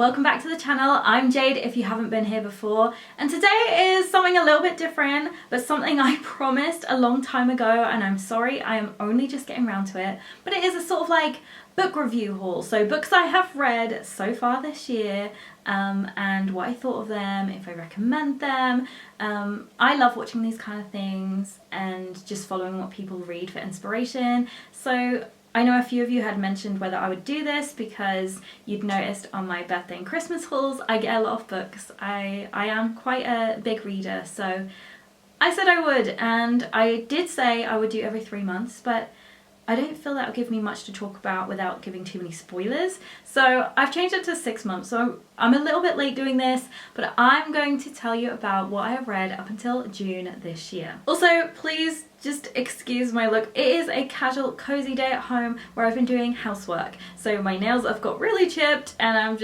welcome back to the channel. I'm Jade if you haven't been here before, and today is something a little bit different, but something I promised a long time ago, and I'm sorry I am only just getting around to it, but it is a sort of like book review haul. So books I have read so far this year, and what I thought of them, if I recommend them. I love watching these kind of things and just following what people read for inspiration. So I know a few of you had mentioned whether I would do this because you'd noticed on my birthday and Christmas hauls I get a lot of books. I am quite a big reader, so I said I would, and I did say I would do every 3 months, but I don't feel that will give me much to talk about without giving too many spoilers. So I've changed it to 6 months, so I'm a little bit late doing this, but I'm going to tell you about what I have read up until June this year. Also, please just excuse my look. It is a casual, cozy day at home where I've been doing housework. So my nails have got really chipped and I've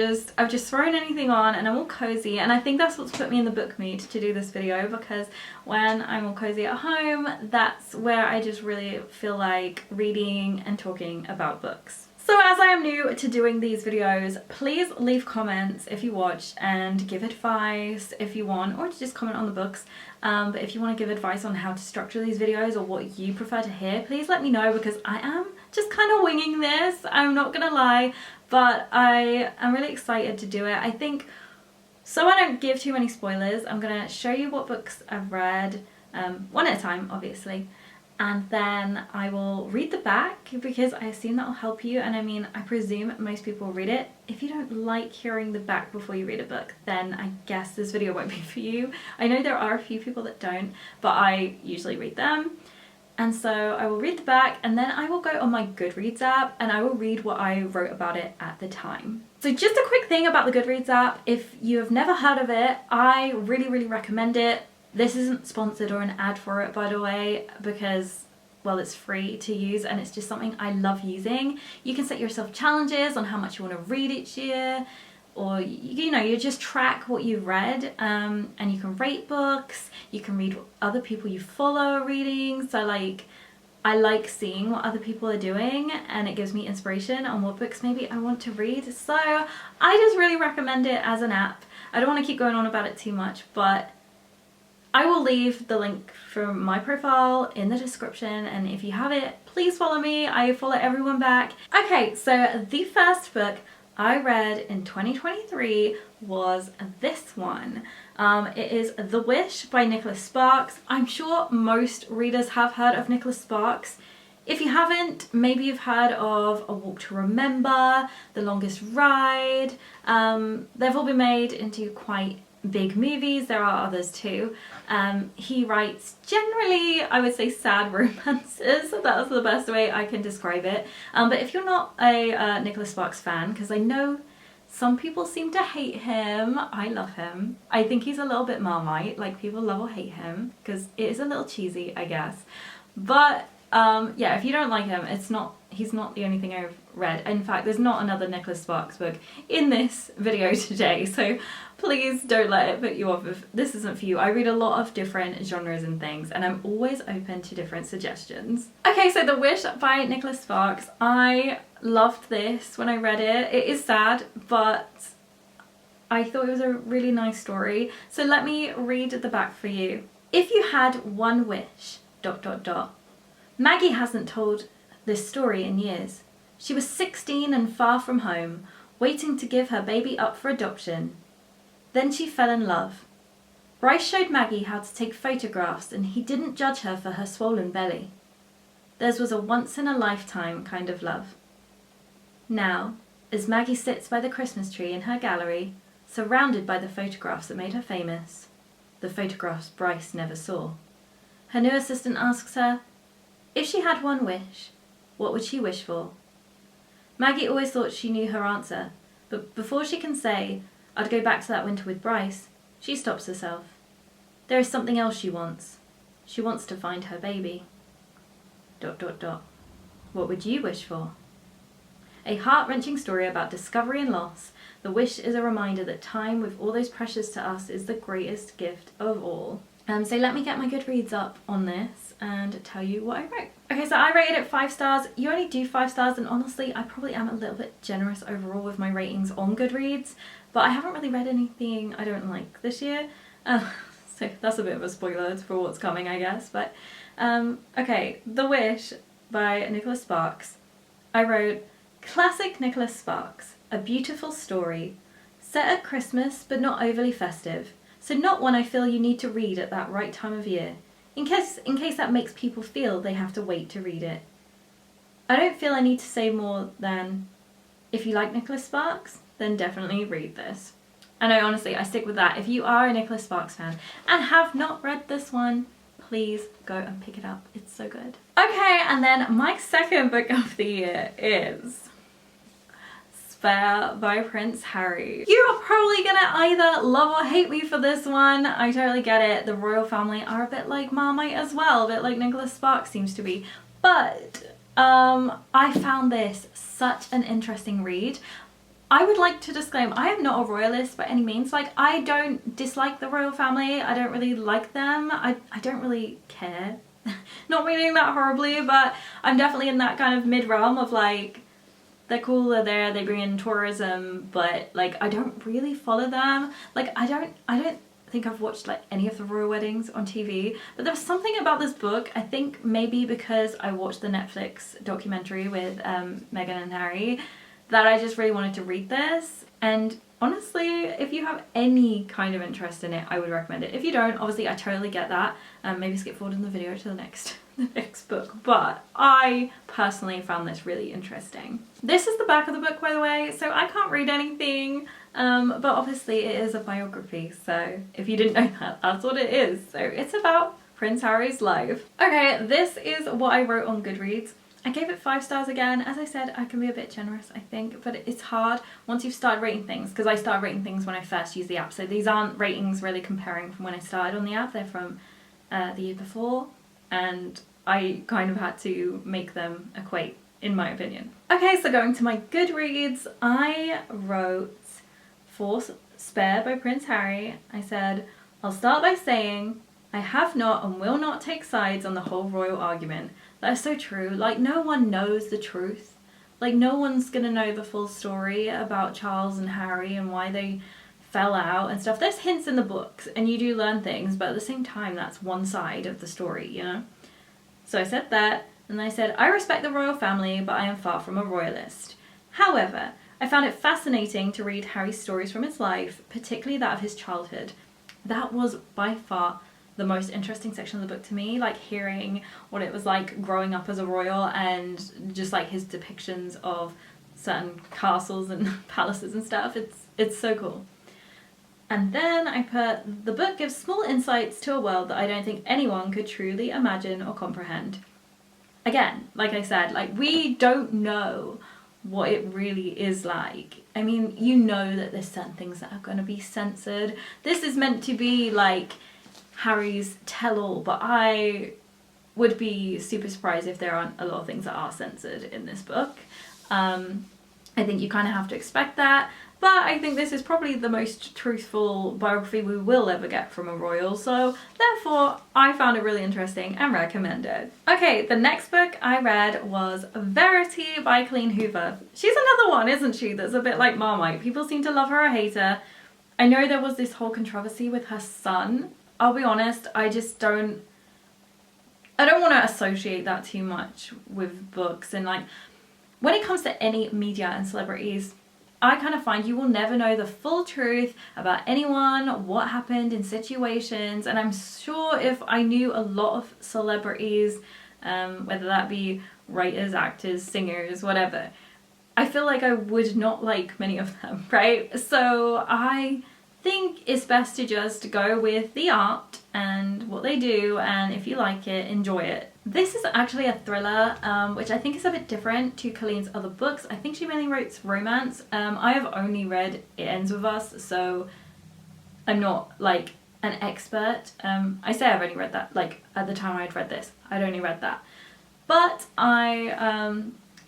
just thrown anything on and I'm all cozy, and I think that's what's put me in the book mood to do this video, because when I'm all cozy at home, that's where I just really feel like reading and talking about books. So as I am new to doing these videos, please leave comments if you watch and give advice if you want, or just comment on the books. But if you want to give advice on how to structure these videos or what you prefer to hear, please let me know, because I am just kind of winging this, I'm not gonna lie, but I am really excited to do it. I think, so I don't give too many spoilers, I'm gonna show you what books I've read, one at a time obviously, and then I will read the back because I assume that will help you, and I mean, I presume most people will read it. If you don't like hearing the back before you read a book, then I guess this video won't be for you. I know there are a few people that don't, but I usually read them. And so I will read the back, and then I will go on my Goodreads app and I will read what I wrote about it at the time. So just a quick thing about the Goodreads app, if you have never heard of it, I really recommend it. This isn't sponsored or an ad for it, by the way, because, well, it's free to use and it's just something I love using. You can set yourself challenges on how much you want to read each year, or you know, you just track what you've read, and you can rate books, you can read what other people you follow are reading. So like, I like seeing what other people are doing and it gives me inspiration on what books maybe I want to read. So I just really recommend it as an app. I don't want to keep going on about it too much, but I will leave the link for my profile in the description, and if you have it, please follow me. I follow everyone back. Okay, so the first book I read in 2023 was this one. It is The Wish by Nicholas Sparks. I'm sure most readers have heard of Nicholas Sparks. If you haven't, maybe you've heard of A Walk to Remember, The Longest Ride. They've all been made into quite big movies. There are others too. He writes generally, I would say, sad romances. That's the best way I can describe it. But if you're not a Nicholas Sparks fan, because I know some people seem to hate him, I love him. I think he's a little bit Marmite, like people love or hate him because it is a little cheesy, I guess. But yeah, if you don't like him, he's not the only thing I've read. In fact, there's not another Nicholas Sparks book in this video today, so please don't let it put you off if this isn't for you. I read a lot of different genres and things, and I'm always open to different suggestions. Okay, so The Wish by Nicholas Sparks. I loved this when I read it. It is sad, but I thought it was a really nice story. So let me read the back for you. If you had one wish, ... Maggie hasn't told this story in years. She was 16 and far from home, waiting to give her baby up for adoption. Then she fell in love. Bryce showed Maggie how to take photographs, and he didn't judge her for her swollen belly. Theirs was a once-in-a-lifetime kind of love. Now, as Maggie sits by the Christmas tree in her gallery, surrounded by the photographs that made her famous, the photographs Bryce never saw, her new assistant asks her, if she had one wish, what would she wish for? Maggie always thought she knew her answer, but before she can say, I'd go back to that winter with Bryce, she stops herself. There is something else she wants. She wants to find her baby. ... What would you wish for? A heart-wrenching story about discovery and loss, The Wish is a reminder that time, with all those precious to us, is the greatest gift of all. So let me get my Goodreads up on this and tell you what I wrote. Okay, so I rated it 5 stars. You only do 5 stars, and honestly, I probably am a little bit generous overall with my ratings on Goodreads. but I haven't really read anything I don't like this year. So that's a bit of a spoiler for what's coming, I guess. But okay, The Wish by Nicholas Sparks. I wrote, classic Nicholas Sparks, a beautiful story, set at Christmas but not overly festive, so not one I feel you need to read at that right time of year, in case that makes people feel they have to wait to read it. I don't feel I need to say more than, if you like Nicholas Sparks, then definitely read this. And I stick with that. If you are a Nicholas Sparks fan and have not read this one, please go and pick it up. It's so good. Okay, and then my second book of the year is Spare by Prince Harry. You are probably gonna either love or hate me for this one. I totally get it. The royal family are a bit like Marmite as well, a bit like Nicholas Sparks seems to be. But I found this such an interesting read. I would like to disclaim, I am not a royalist by any means. Like, I don't dislike the royal family. I don't really like them. I don't really care. Not meaning that horribly, but I'm definitely in that kind of mid-realm of like, they're cool, they're there, they bring in tourism, but like, I don't really follow them. Like, I don't think I've watched like any of the royal weddings on TV, but there was something about this book, I think maybe because I watched the Netflix documentary with Meghan and Harry, that I just really wanted to read this. And honestly, if you have any kind of interest in it, I would recommend it. If you don't, obviously I totally get that. Maybe skip forward in the video to the next book. But I personally found this really interesting. This is the back of the book, by the way, so I can't read anything. But obviously it is a biography, so if you didn't know that, that's what it is. So it's about Prince Harry's life. Okay, this is what I wrote on Goodreads. I gave it 5 stars again. As I said, I can be a bit generous, I think, but it's hard once you've started rating things, because I started rating things when I first used the app, so these aren't ratings really comparing from when I started on the app, they're from the year before, and I kind of had to make them equate, in my opinion. Okay, so going to my Goodreads, I wrote for Spare by Prince Harry, I said, I'll start by saying, I have not and will not take sides on the whole royal argument. That is so true. Like, no one knows the truth. Like, no one's gonna know the full story about Charles and Harry and why they fell out and stuff. There's hints in the books and you do learn things, but at the same time, that's one side of the story, you know? So I said that, and I said, I respect the royal family, but I am far from a royalist. However, I found it fascinating to read Harry's stories from his life, particularly that of his childhood. That was by far the most interesting section of the book to me, like hearing what it was like growing up as a royal and just like his depictions of certain castles and palaces and stuff. It's so cool. And then I put, the book gives small insights to a world that I don't think anyone could truly imagine or comprehend. Again, like I said, like, we don't know what it really is like. I mean, you know that there's certain things that are going to be censored. This is meant to be like Harry's tell-all, but I would be super surprised if there aren't a lot of things that are censored in this book. I think you kind of have to expect that, but I think this is probably the most truthful biography we will ever get from a royal, so therefore I found it really interesting and recommend it. Okay, the next book I read was Verity by Colleen Hoover. She's another one, isn't she, that's a bit like Marmite. People seem to love her or hate her. I know there was this whole controversy with her son. I'll be honest, I don't want to associate that too much with books, and like, when it comes to any media and celebrities, I kind of find you will never know the full truth about anyone, what happened in situations, and I'm sure if I knew a lot of celebrities, whether that be writers, actors, singers, whatever, I feel like I would not like many of them, right? So I think it's best to just go with the art and what they do, and if you like it, enjoy it. This is actually a thriller, which I think is a bit different to Colleen's other books. I think she mainly writes romance. I have only read It Ends With Us, so I'm not like an expert. I say I've only read that, like at the time I'd read this, I'd only read that. But I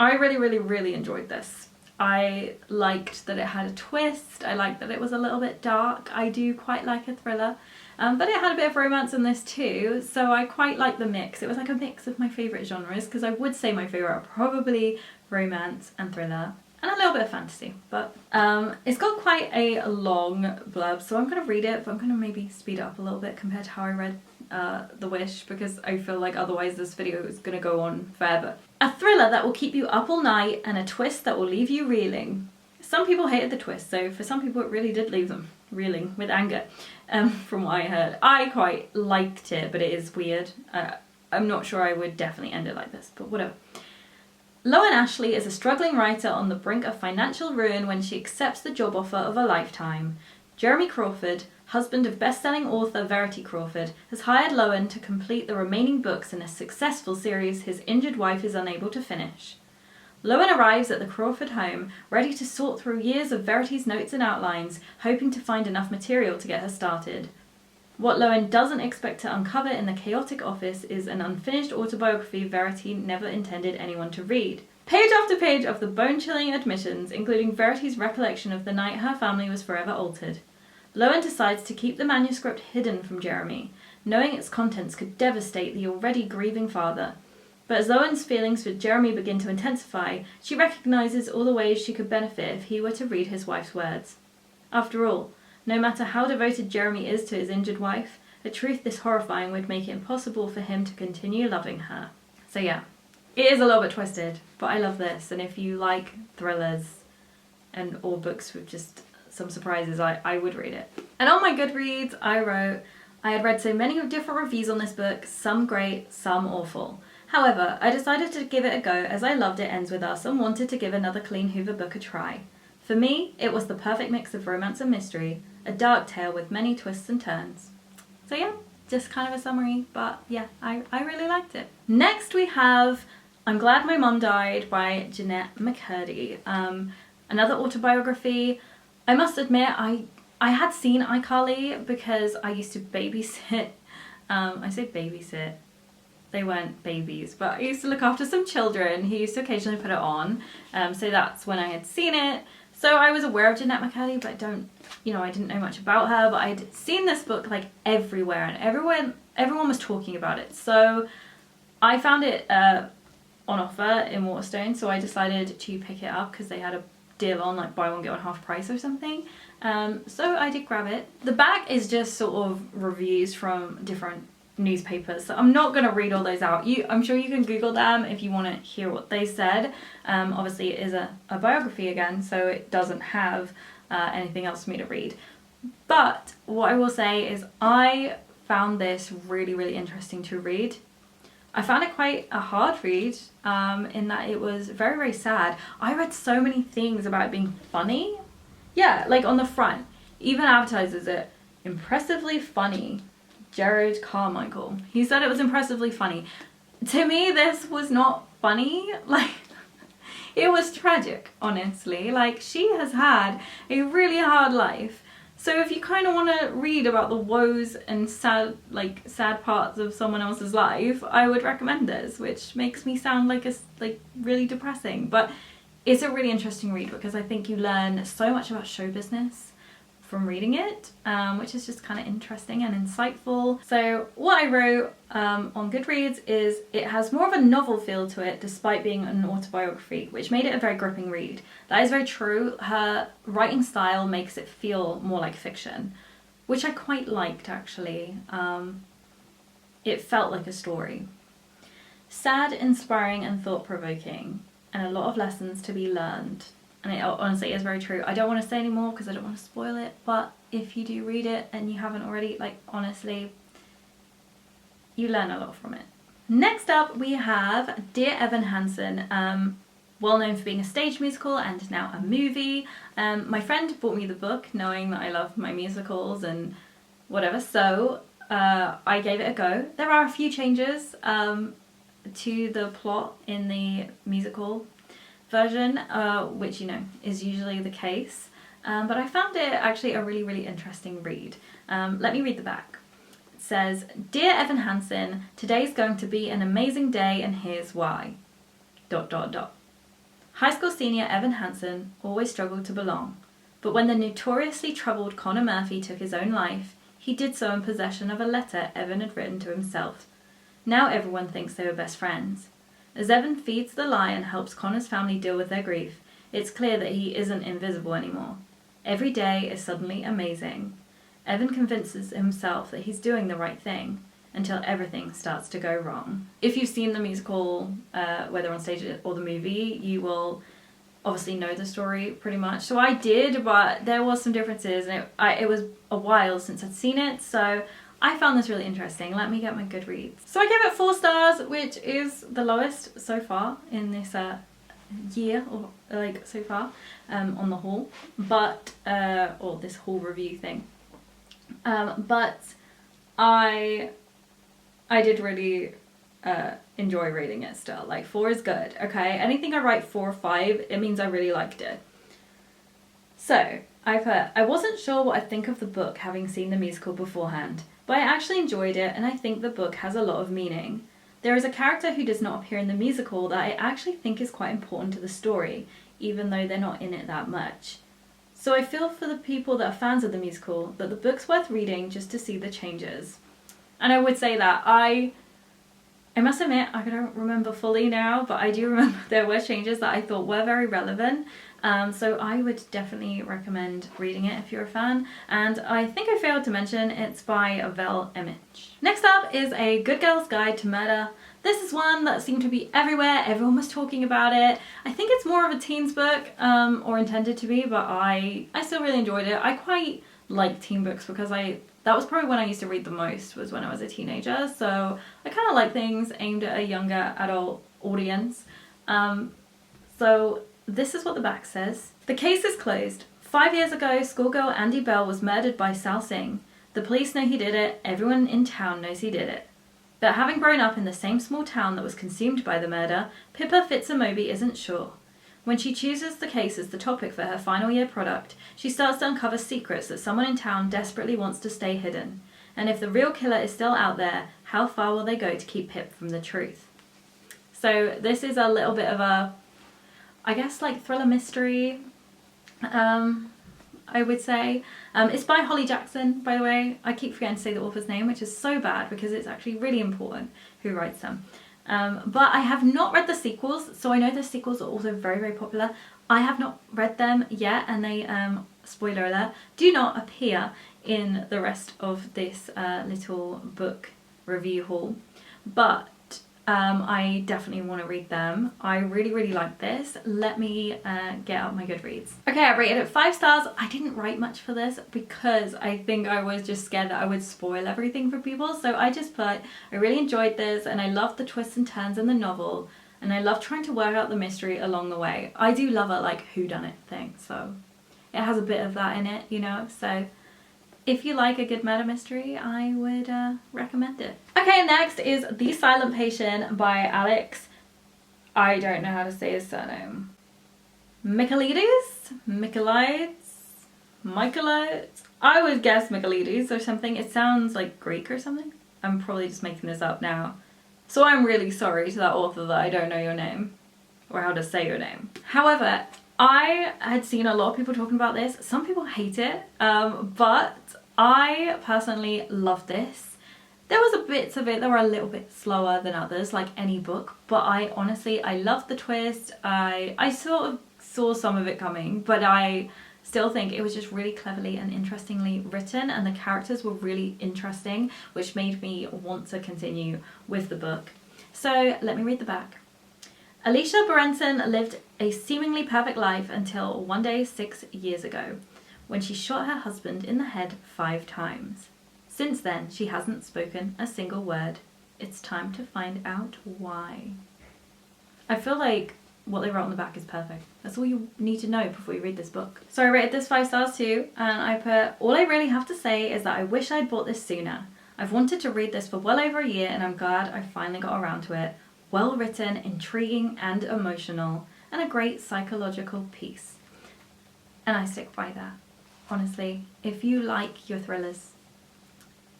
really enjoyed this. I liked that it had a twist, I liked that it was a little bit dark. I do quite like a thriller, but it had a bit of romance in this too, so I quite like the mix. It was like a mix of my favourite genres, because I would say my favourite are probably romance and thriller, and a little bit of fantasy, but it's got quite a long blurb, so I'm going to read it, but I'm going to maybe speed it up a little bit compared to how I read The Wish, because I feel like otherwise this video is going to go on forever. A thriller that will keep you up all night and a twist that will leave you reeling. Some people hated the twist, so for some people it really did leave them reeling with anger, from what I heard. I quite liked it, but it is weird. I'm not sure I would definitely end it like this, but whatever. Loan Ashley is a struggling writer on the brink of financial ruin when she accepts the job offer of a lifetime. Jeremy Crawford, husband of best-selling author Verity Crawford, has hired Loan to complete the remaining books in a successful series his injured wife is unable to finish. Loan arrives at the Crawford home, ready to sort through years of Verity's notes and outlines, hoping to find enough material to get her started. What Loan doesn't expect to uncover in the chaotic office is an unfinished autobiography Verity never intended anyone to read. Page after page of the bone-chilling admissions, including Verity's recollection of the night her family was forever altered. Loan decides to keep the manuscript hidden from Jeremy, knowing its contents could devastate the already grieving father. But as Loan's feelings for Jeremy begin to intensify, she recognises all the ways she could benefit if he were to read his wife's words. After all, no matter how devoted Jeremy is to his injured wife, a truth this horrifying would make it impossible for him to continue loving her. So yeah, it is a little bit twisted, but I love this, and if you like thrillers and or books with just some surprises, I would read it. And on my Goodreads, I wrote, I had read so many different reviews on this book, some great, some awful. However, I decided to give it a go as I loved It Ends With Us and wanted to give another Colleen Hoover book a try. For me, it was the perfect mix of romance and mystery, a dark tale with many twists and turns. So yeah, just kind of a summary, but yeah, I really liked it. Next we have I'm Glad My Mum Died by Jeanette McCurdy. Another autobiography. I must admit, I had seen iCarly because I used to babysit. I say babysit. They weren't babies, but I used to look after some children. He used to occasionally put it on. So that's when I had seen it. So I was aware of Jeanette McCurdy, but I didn't know much about her, but I'd seen this book like everywhere, and everyone was talking about it. So I found it on offer in Waterstone, so I decided to pick it up because they had a deal on like buy one get one half price or something. So I did grab it. The back is just sort of reviews from different newspapers, so I'm not going to read all those out. I'm sure you can Google them if you want to hear what they said. Obviously it is a biography again, so it doesn't have anything else for me to read. But what I will say is I found this really, really interesting to read. I found it quite a hard read in that it was very, very sad. I read so many things about it being funny. Yeah, like on the front, even advertises it, impressively funny. Jared Carmichael. He said it was impressively funny. To me, this was not funny. Like, it was tragic, honestly. Like, she has had a really hard life. So if you kind of want to read about the woes and sad parts of someone else's life, I would recommend this, which makes me sound like really depressing. But it's a really interesting read because I think you learn so much about show business from reading it, which is just kind of interesting and insightful. So what I wrote on Goodreads is it has more of a novel feel to it despite being an autobiography, which made it a very gripping read. That is very true. Her writing style makes it feel more like fiction, which I quite liked actually. It felt like a story. Sad, inspiring and thought-provoking, and a lot of lessons to be learned. And it honestly is very true. I don't want to say any more because I don't want to spoil it, but if you do read it and you haven't already, like, honestly, you learn a lot from it. Next up we have Dear Evan Hansen, well known for being a stage musical and now a movie. My friend bought me the book knowing that I love my musicals and whatever, so I gave it a go. There are a few changes to the plot in the musical version, which is usually the case, but I found it actually a really, really interesting read. Let me read the back. It says, Dear Evan Hansen, today's going to be an amazing day and here's why. ... High school senior Evan Hansen always struggled to belong, but when the notoriously troubled Connor Murphy took his own life, he did so in possession of a letter Evan had written to himself. Now everyone thinks they were best friends. As Evan feeds the lie and helps Connor's family deal with their grief, It's clear that he isn't invisible anymore. Every day is suddenly amazing. Evan convinces himself that he's doing the right thing until everything starts to go wrong. If you've seen the musical, whether on stage or the movie, you will obviously know the story pretty much. So I did, but there was some differences, and it was a while since I'd seen it, so I found this really interesting. Let me get my Goodreads. So I gave it 4 stars, which is the lowest so far in this year, or like so far, on the haul, but or this haul review thing. But I did really enjoy reading it still. Like 4 is good, okay? Anything I write 4 or 5, it means I really liked it. So I wasn't sure what I'd think of the book having seen the musical beforehand, but I actually enjoyed it, and I think the book has a lot of meaning. There is a character who does not appear in the musical that I actually think is quite important to the story, even though they're not in it that much. So I feel for the people that are fans of the musical that the book's worth reading just to see the changes. And I would say that I must admit, I don't remember fully now, but I do remember there were changes that I thought were very relevant. So I would definitely recommend reading it if you're a fan. And I think I failed to mention it's by Emmich. Next up is A Good Girl's Guide to Murder. This is one that seemed to be everywhere. Everyone was talking about it. I think it's more of a teens book, or intended to be, but I still really enjoyed it. I quite like teen books because that was probably when I used to read the most, was when I was a teenager. So I kind of like things aimed at a younger adult audience. So this is what the back says. The case is closed. 5 years ago, schoolgirl Andy Bell was murdered by Sal Singh. The police know he did it. Everyone in town knows he did it. But having grown up in the same small town that was consumed by the murder, Pippa Fitzamoby isn't sure. When she chooses the case as the topic for her final year product, she starts to uncover secrets that someone in town desperately wants to stay hidden. And if the real killer is still out there, how far will they go to keep Pip from the truth? So this is a little bit of a, I guess, like thriller mystery, I would say. It's by Holly Jackson, by the way. I keep forgetting to say the author's name, which is so bad because it's actually really important who writes them. But I have not read the sequels, so I know the sequels are also very, very popular. I have not read them yet, and they, spoiler alert, do not appear in the rest of this little book review haul. But I definitely want to read them. I really, really like this. Let me get out my Goodreads. Okay, I rated it 5 stars. I didn't write much for this because I think I was just scared that I would spoil everything for people. So I just put, I really enjoyed this, and I loved the twists and turns in the novel, and I love trying to work out the mystery along the way. I do love a like whodunit thing, so it has a bit of that in it, you know, so if you like a good murder mystery, I would recommend it. Okay, next is The Silent Patient by Alex. I don't know how to say his surname. Michaelides? Michaelides? I would guess Michaelides or something. It sounds like Greek or something. I'm probably just making this up now. So I'm really sorry to that author that I don't know your name or how to say your name. However, I had seen a lot of people talking about this. Some people hate it, but I personally love this. There was a bits of it that were a little bit slower than others, like any book, but I loved the twist. I sort of saw some of it coming, but I still think it was just really cleverly and interestingly written, and the characters were really interesting, which made me want to continue with the book. So let me read the back. Alicia Berenson lived a seemingly perfect life until one day 6 years ago, when she shot her husband in the head 5 times. Since then, she hasn't spoken a single word. It's time to find out why. I feel like what they wrote on the back is perfect. That's all you need to know before you read this book. So I rated this 5 stars too, and I put, all I really have to say is that I wish I'd bought this sooner. I've wanted to read this for well over a year, and I'm glad I finally got around to it. Well written, intriguing and emotional, and a great psychological piece. And I stick by that. Honestly, if you like your thrillers,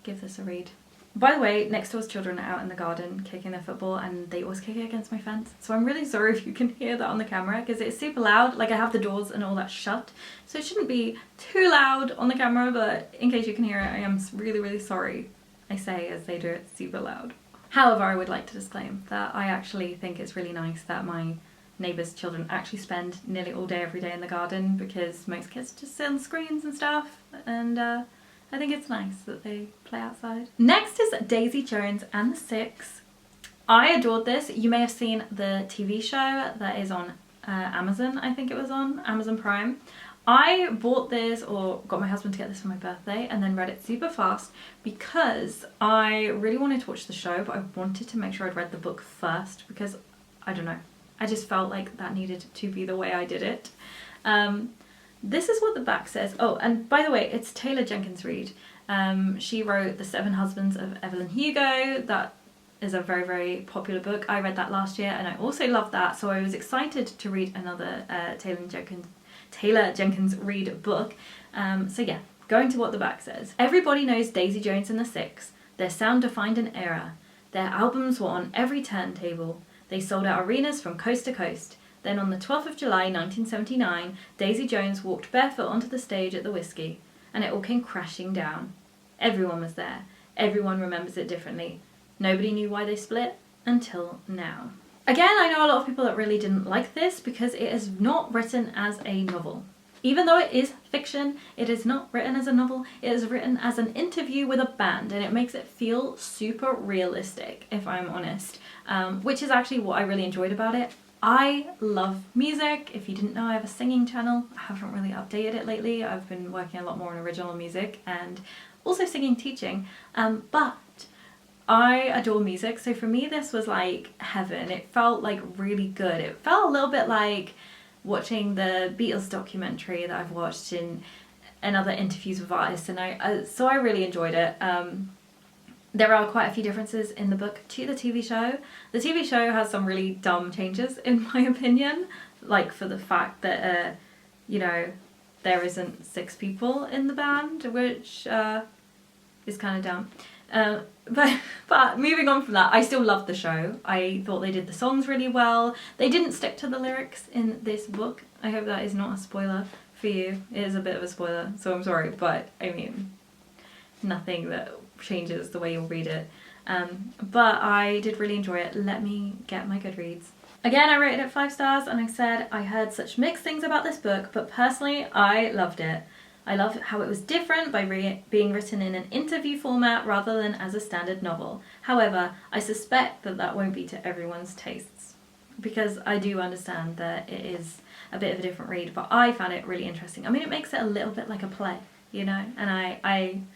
give this a read. By the way, next door's children are out in the garden kicking their football, and they always kick it against my fence. So I'm really sorry if you can hear that on the camera, because it's super loud. Like, I have the doors and all that shut, so it shouldn't be too loud on the camera, but in case you can hear it, I am really, really sorry. I say as they do it super loud. However, I would like to disclaim that I actually think it's really nice that my neighbours' children actually spend nearly all day every day in the garden, because most kids just sit on screens and stuff, and I think it's nice that they play outside. Next is Daisy Jones and the Six. I adored this. You may have seen the TV show that is on Amazon, I think it was on Amazon Prime. I bought this, or got my husband to get this for my birthday, and then read it super fast because I really wanted to watch the show, but I wanted to make sure I'd read the book first, because I don't know, I just felt like that needed to be the way I did it. This is what the back says. Oh, and by the way, it's Taylor Jenkins Reid. She wrote The Seven Husbands of Evelyn Hugo. That is a very, very popular book. I read that last year and I also loved that, so I was excited to read another Taylor Jenkins Reid book. So yeah, going to what the back says. Everybody knows Daisy Jones and the Six. Their sound defined an era. Their albums were on every turntable. They sold out arenas from coast to coast. Then on the 12th of July 1979, Daisy Jones walked barefoot onto the stage at the Whiskey, and it all came crashing down. Everyone was there. Everyone remembers it differently. Nobody knew why they split until now. Again, I know a lot of people that really didn't like this because it is not written as a novel. Even though it is fiction, it is not written as a novel. It is written as an interview with a band, and it makes it feel super realistic, if I'm honest, which is actually what I really enjoyed about it. I love music. If you didn't know, I have a singing channel. I haven't really updated it lately. I've been working a lot more on original music and also singing, teaching, but I adore music, so for me this was like heaven. It felt like really good. It felt a little bit like watching the Beatles documentary that I've watched in other interviews with artists, and so I really enjoyed it. There are quite a few differences in the book to the TV show. The TV show has some really dumb changes in my opinion, like for the fact that you know, there isn't 6 people in the band, which is kind of dumb. But moving on from that, I still loved the show. I thought they did the songs really well. They didn't stick to the lyrics in this book. I hope that is not a spoiler for you. It is a bit of a spoiler, so I'm sorry, but I mean, nothing that changes the way you'll read it. But I did really enjoy it. Let me get my Goodreads. Again, I rated it 5 stars, and I said I heard such mixed things about this book, but personally I loved it. I loved how it was different by being written in an interview format rather than as a standard novel. However, I suspect that that won't be to everyone's tastes, because I do understand that it is a bit of a different read, but I found it really interesting. I mean, it makes it a little bit like a play, you know, and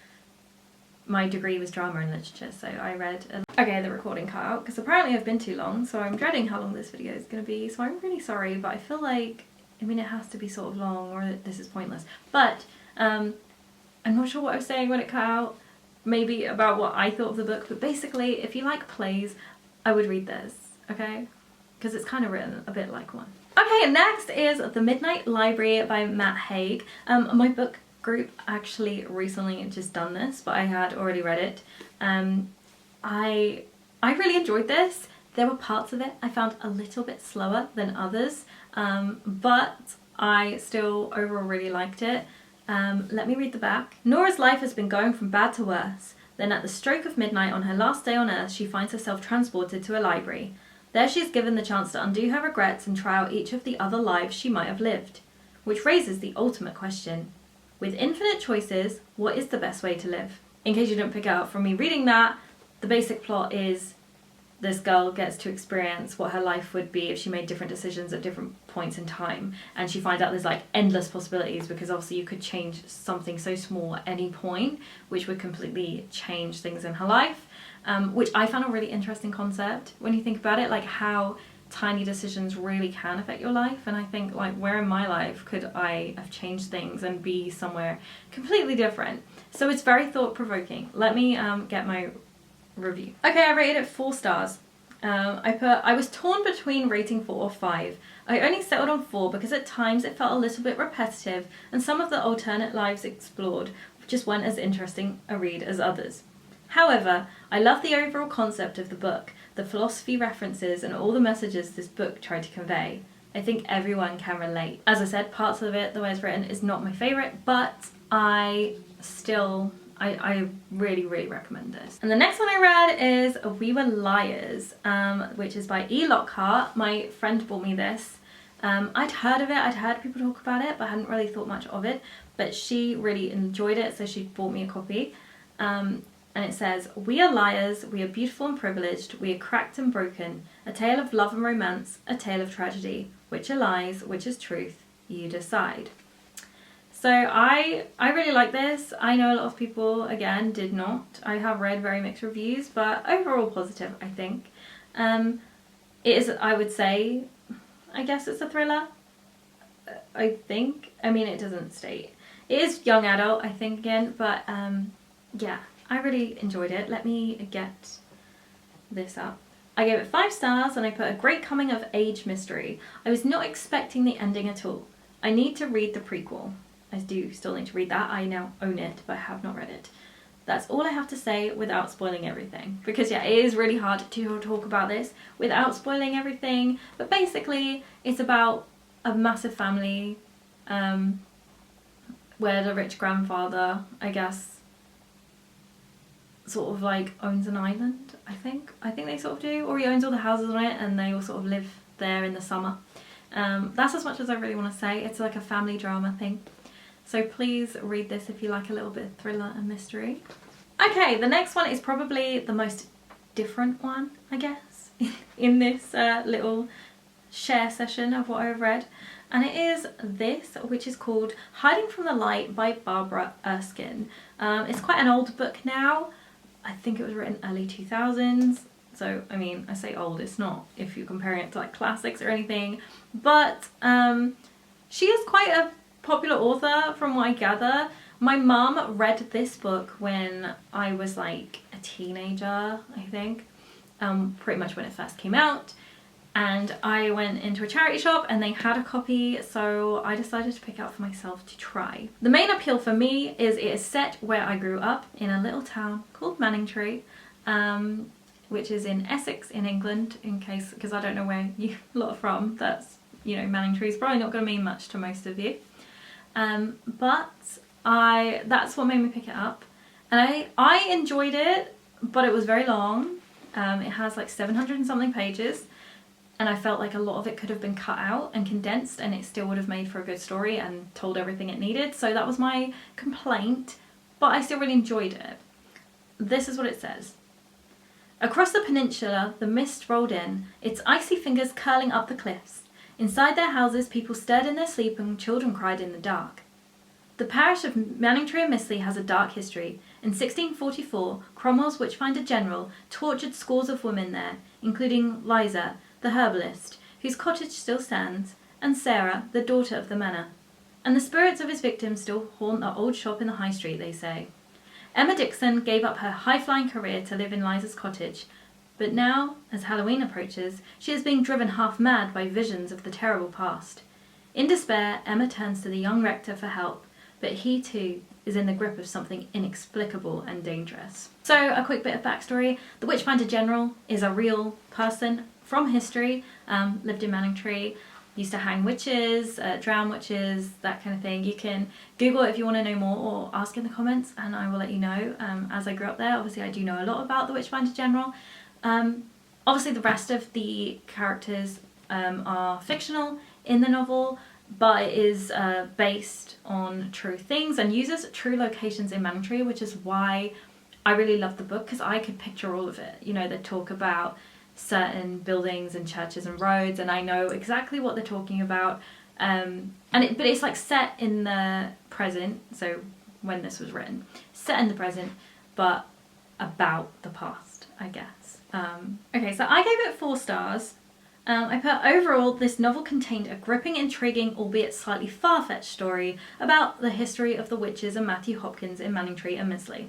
my degree was drama and literature, so I read okay, the recording cut out because apparently I've been too long, so I'm dreading how long this video is going to be, so I'm really sorry, but I feel like, I mean, it has to be sort of long or this is pointless. But I'm not sure what I was saying when it cut out, maybe about what I thought of the book, but basically if you like plays, I would read this, okay? Because it's kind of written a bit like one. Okay, next is The Midnight Library by Matt Haig. My book group actually recently just done this, but I had already read it. I really enjoyed this. There were parts of it I found a little bit slower than others, but I still overall really liked it. Let me read the back. Nora's life has been going from bad to worse. Then at the stroke of midnight on her last day on Earth, she finds herself transported to a library. There she is given the chance to undo her regrets and try out each of the other lives she might have lived. Which raises the ultimate question. With infinite choices, what is the best way to live? In case you didn't pick it up from me reading that, the basic plot is this girl gets to experience what her life would be if she made different decisions at different points in time, and she finds out there's like endless possibilities, because obviously you could change something so small at any point which would completely change things in her life, which I found a really interesting concept when you think about it, like how tiny decisions really can affect your life. And I think, like, where in my life could I have changed things and be somewhere completely different? So it's very thought-provoking. Let me get my review. Okay, I rated it 4 stars. I was torn between rating 4 or 5. I only settled on 4 because at times it felt a little bit repetitive, and some of the alternate lives explored just weren't as interesting a read as others. However, I love the overall concept of the book, the philosophy references, and all the messages this book tried to convey. I think everyone can relate. As I said, parts of it, the way it's written, is not my favourite, but I still I really, really recommend this. And the next one I read is We Were Liars, which is by E. Lockhart. My friend bought me this. I'd heard of it, I'd heard people talk about it, but I hadn't really thought much of it. But she really enjoyed it, so she bought me a copy. And it says, "We are liars, we are beautiful and privileged, we are cracked and broken, a tale of love and romance, a tale of tragedy. Which are lies, which is truth, you decide." So I really like this. I know a lot of people, again, did not. I have read very mixed reviews, but overall positive, I think. It is, I would say, I guess it's a thriller, I think. I mean, it doesn't state. It is young adult, I think, again, but yeah, I really enjoyed it. Let me get this up. I gave it 5 stars and I put a great coming of age mystery. I was not expecting the ending at all. I need to read the prequel. I do still need to read that. I now own it, but I have not read it. That's all I have to say without spoiling everything. Because yeah, it is really hard to talk about this without spoiling everything. But basically, it's about a massive family where the rich grandfather, I guess, sort of like owns an island, I think. I think they sort of do. Or he owns all the houses on it and they all sort of live there in the summer. That's as much as I really want to say. It's like a family drama thing. So please read this if you like a little bit of thriller and mystery. Okay, the next one is probably the most different one, I guess, in this little share session of what I've read. And it is this, which is called Hiding from the Light by Barbara Erskine. It's quite an old book now. I think it was written early 2000s. So, I mean, I say old, it's not if you're comparing it to like classics or anything. But she is quite a popular author from what I gather. My mum read this book when I was like a teenager, I think, pretty much when it first came out. And I went into a charity shop and they had a copy, so I decided to pick it up for myself to try. The main appeal for me is it is set where I grew up in a little town called Manningtree, which is in Essex in England, in case, because I don't know where you lot are from. That's, you know, Manningtree is probably not going to mean much to most of you. But that's what made me pick it up. And I enjoyed it, but it was very long. It has like 700 and something pages. And I felt like a lot of it could have been cut out and condensed and it still would have made for a good story and told everything it needed. So that was my complaint, but I still really enjoyed it. This is what it says. Across the peninsula, the mist rolled in, its icy fingers curling up the cliffs. Inside their houses, people stirred in their sleep and children cried in the dark. The parish of Manningtree and Mistley has a dark history. In 1644, Cromwell's witchfinder general tortured scores of women there, including Liza, the herbalist, whose cottage still stands, and Sarah, the daughter of the manor. And the spirits of his victims still haunt the old shop in the high street, they say. Emma Dixon gave up her high-flying career to live in Liza's cottage, but now, as Halloween approaches, she is being driven half-mad by visions of the terrible past. In despair, Emma turns to the young rector for help, but he too is in the grip of something inexplicable and dangerous. So, a quick bit of backstory. The Witchfinder General is a real person from history, lived in Manningtree, used to hang witches, drown witches, that kind of thing. You can Google it if you want to know more or ask in the comments and I will let you know. As I grew up there, obviously I do know a lot about the Witchfinder General. Obviously the rest of the characters are fictional in the novel, but it is based on true things and uses true locations in Manningtree, which is why I really love the book, because I could picture all of it. You know, they talk about certain buildings and churches and roads, and I know exactly what they're talking about. But it's like set in the present, so when this was written, set in the present, but about the past, I guess. Okay, so I gave it 4 stars. I put, overall, this novel contained a gripping, intriguing, albeit slightly far-fetched story about the history of the witches and Matthew Hopkins in Manningtree and Mistley.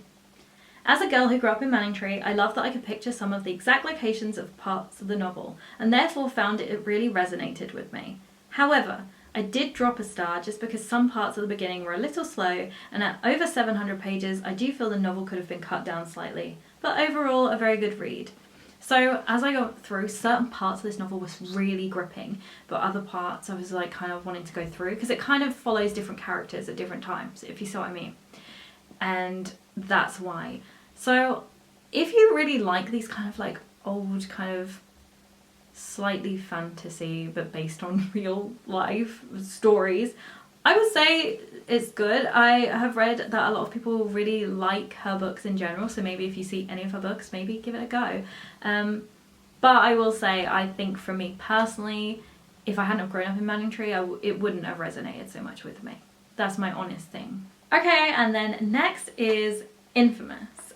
As a girl who grew up in Manningtree, I love that I could picture some of the exact locations of parts of the novel, and therefore found it really resonated with me. However, I did drop a star just because some parts at the beginning were a little slow, and at over 700 pages, I do feel the novel could have been cut down slightly. But overall, a very good read. So as I got through, certain parts of this novel was really gripping, but other parts I was like kind of wanting to go through, because it kind of follows different characters at different times, if you see what I mean. And that's why. So if you really like these kind of like old kind of slightly fantasy but based on real life stories, I would say it's good. I have read that a lot of people really like her books in general, so maybe if you see any of her books, maybe give it a go. But I will say, I think for me personally, if I hadn't have grown up in Manningtree, it wouldn't have resonated so much with me. That's my honest thing. Okay, and then next is Infamous.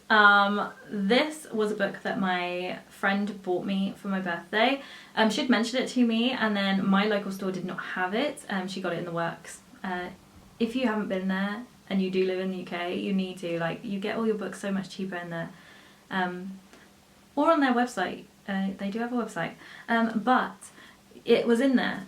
This was a book that my friend bought me for my birthday. She'd mentioned it to me, and then my local store did not have it. She got it in the works. If you haven't been there and you do live in the UK, you need to. Like, you get all your books so much cheaper in there, or on their website. They do have a website, but it was in there,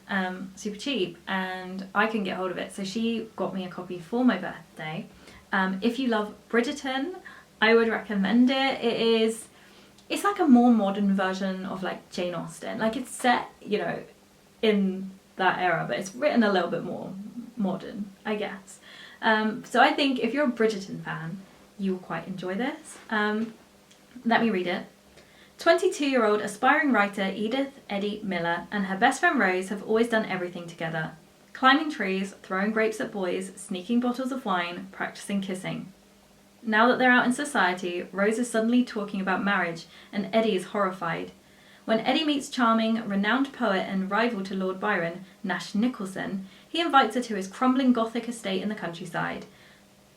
super cheap, and I couldn't get hold of it. So she got me a copy for my birthday. If you love Bridgerton, I would recommend it. It's like a more modern version of like Jane Austen. Like, it's set, you know, in that era, but it's written a little bit more modern, I guess. So I think if you're a Bridgerton fan, you will quite enjoy this. Let me read it. 22-year-old aspiring writer Edith Eddie Miller and her best friend Rose have always done everything together. Climbing trees, throwing grapes at boys, sneaking bottles of wine, practicing kissing. Now that they're out in society, Rose is suddenly talking about marriage, and Eddie is horrified. When Eddie meets charming, renowned poet and rival to Lord Byron, Nash Nicholson, he invites her to his crumbling Gothic estate in the countryside.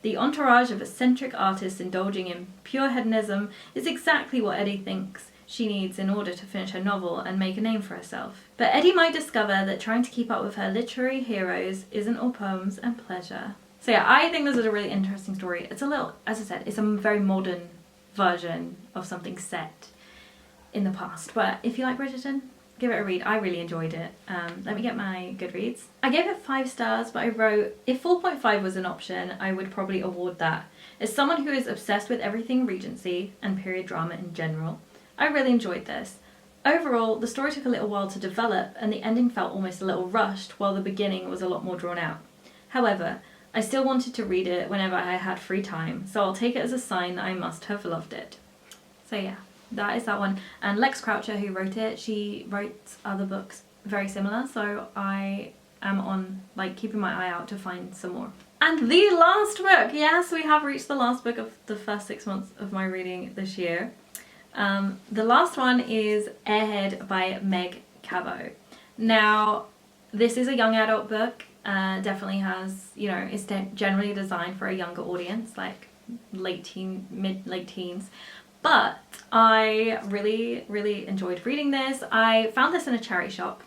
The entourage of eccentric artists indulging in pure hedonism is exactly what Eddie thinks she needs in order to finish her novel and make a name for herself. But Eddie might discover that trying to keep up with her literary heroes isn't all poems and pleasure. So yeah, I think this is a really interesting story. It's a little, as I said, it's a very modern version of something set in the past. But if you like Bridgerton, give it a read. I really enjoyed it. Let me get my Goodreads. I gave it 5 stars, but I wrote, if 4.5 was an option, I would probably award that. As someone who is obsessed with everything Regency and period drama in general, I really enjoyed this. Overall, the story took a little while to develop, and the ending felt almost a little rushed, while the beginning was a lot more drawn out. However, I still wanted to read it whenever I had free time, so I'll take it as a sign that I must have loved it. So yeah, that is that one. And Lex Croucher, who wrote it, she wrote other books very similar, so I am on, like, keeping my eye out to find some more. And the last book! Yes, we have reached the last book of the first 6 months of my reading this year. The last one is Aead by Meg Cabot. Now, this is a young adult book. Definitely has, you know, it's generally designed for a younger audience, like late teens. But I really enjoyed reading this. I found this in a charity shop,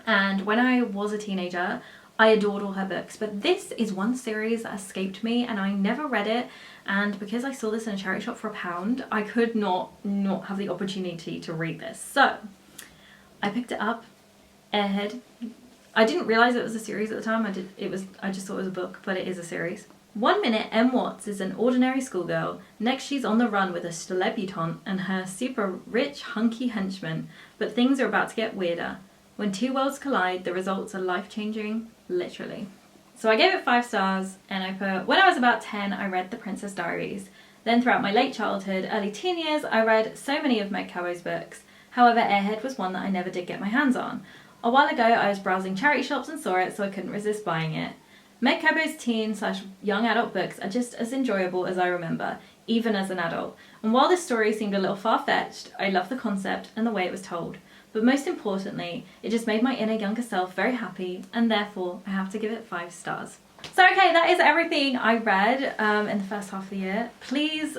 and when I was a teenager, I adored all her books, but this is one series that escaped me and I never read it, and because I saw this in a charity shop for £1, I could not have the opportunity to read this. So I picked it up, Aead. I didn't realise it was a series at the time. I just thought it was a book, but it is a series. 1 minute Em Watts is an ordinary schoolgirl, next she's on the run with a celebutante and her super rich hunky henchman, but things are about to get weirder. When two worlds collide, the results are life-changing, literally. So I gave it 5 stars, and I put, when I was about 10, I read The Princess Diaries. Then throughout my late childhood, early teen years, I read so many of Meg Cabot's books. However, Aead was one that I never did get my hands on. A while ago, I was browsing charity shops and saw it, so I couldn't resist buying it. Meg Cabot's teen/young adult books are just as enjoyable as I remember, even as an adult. And while this story seemed a little far-fetched, I loved the concept and the way it was told. But most importantly, it just made my inner younger self very happy, and therefore I have to give it 5 stars. So okay, that is everything I read in the first half of the year. Please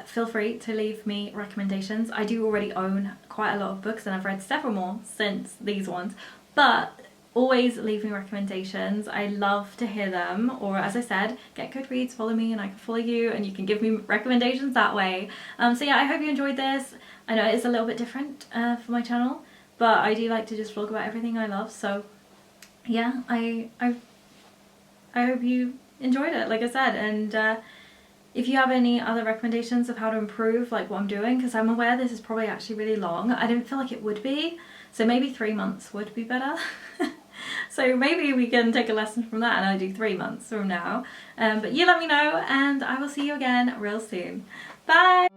feel free to leave me recommendations. I do already own quite a lot of books, and I've read several more since these ones, but always leave me recommendations. I love to hear them, or as I said, get Goodreads, follow me and I can follow you and you can give me recommendations that way. So yeah, I hope you enjoyed this. I know it's a little bit different for my channel, but I do like to just vlog about everything I love, so yeah, I hope you enjoyed it, like I said, and if you have any other recommendations of how to improve like what I'm doing, because I'm aware this is probably actually really long. I didn't feel like it would be, so maybe 3 months would be better. So maybe we can take a lesson from that and I do 3 months from now. But you let me know and I will see you again real soon. Bye!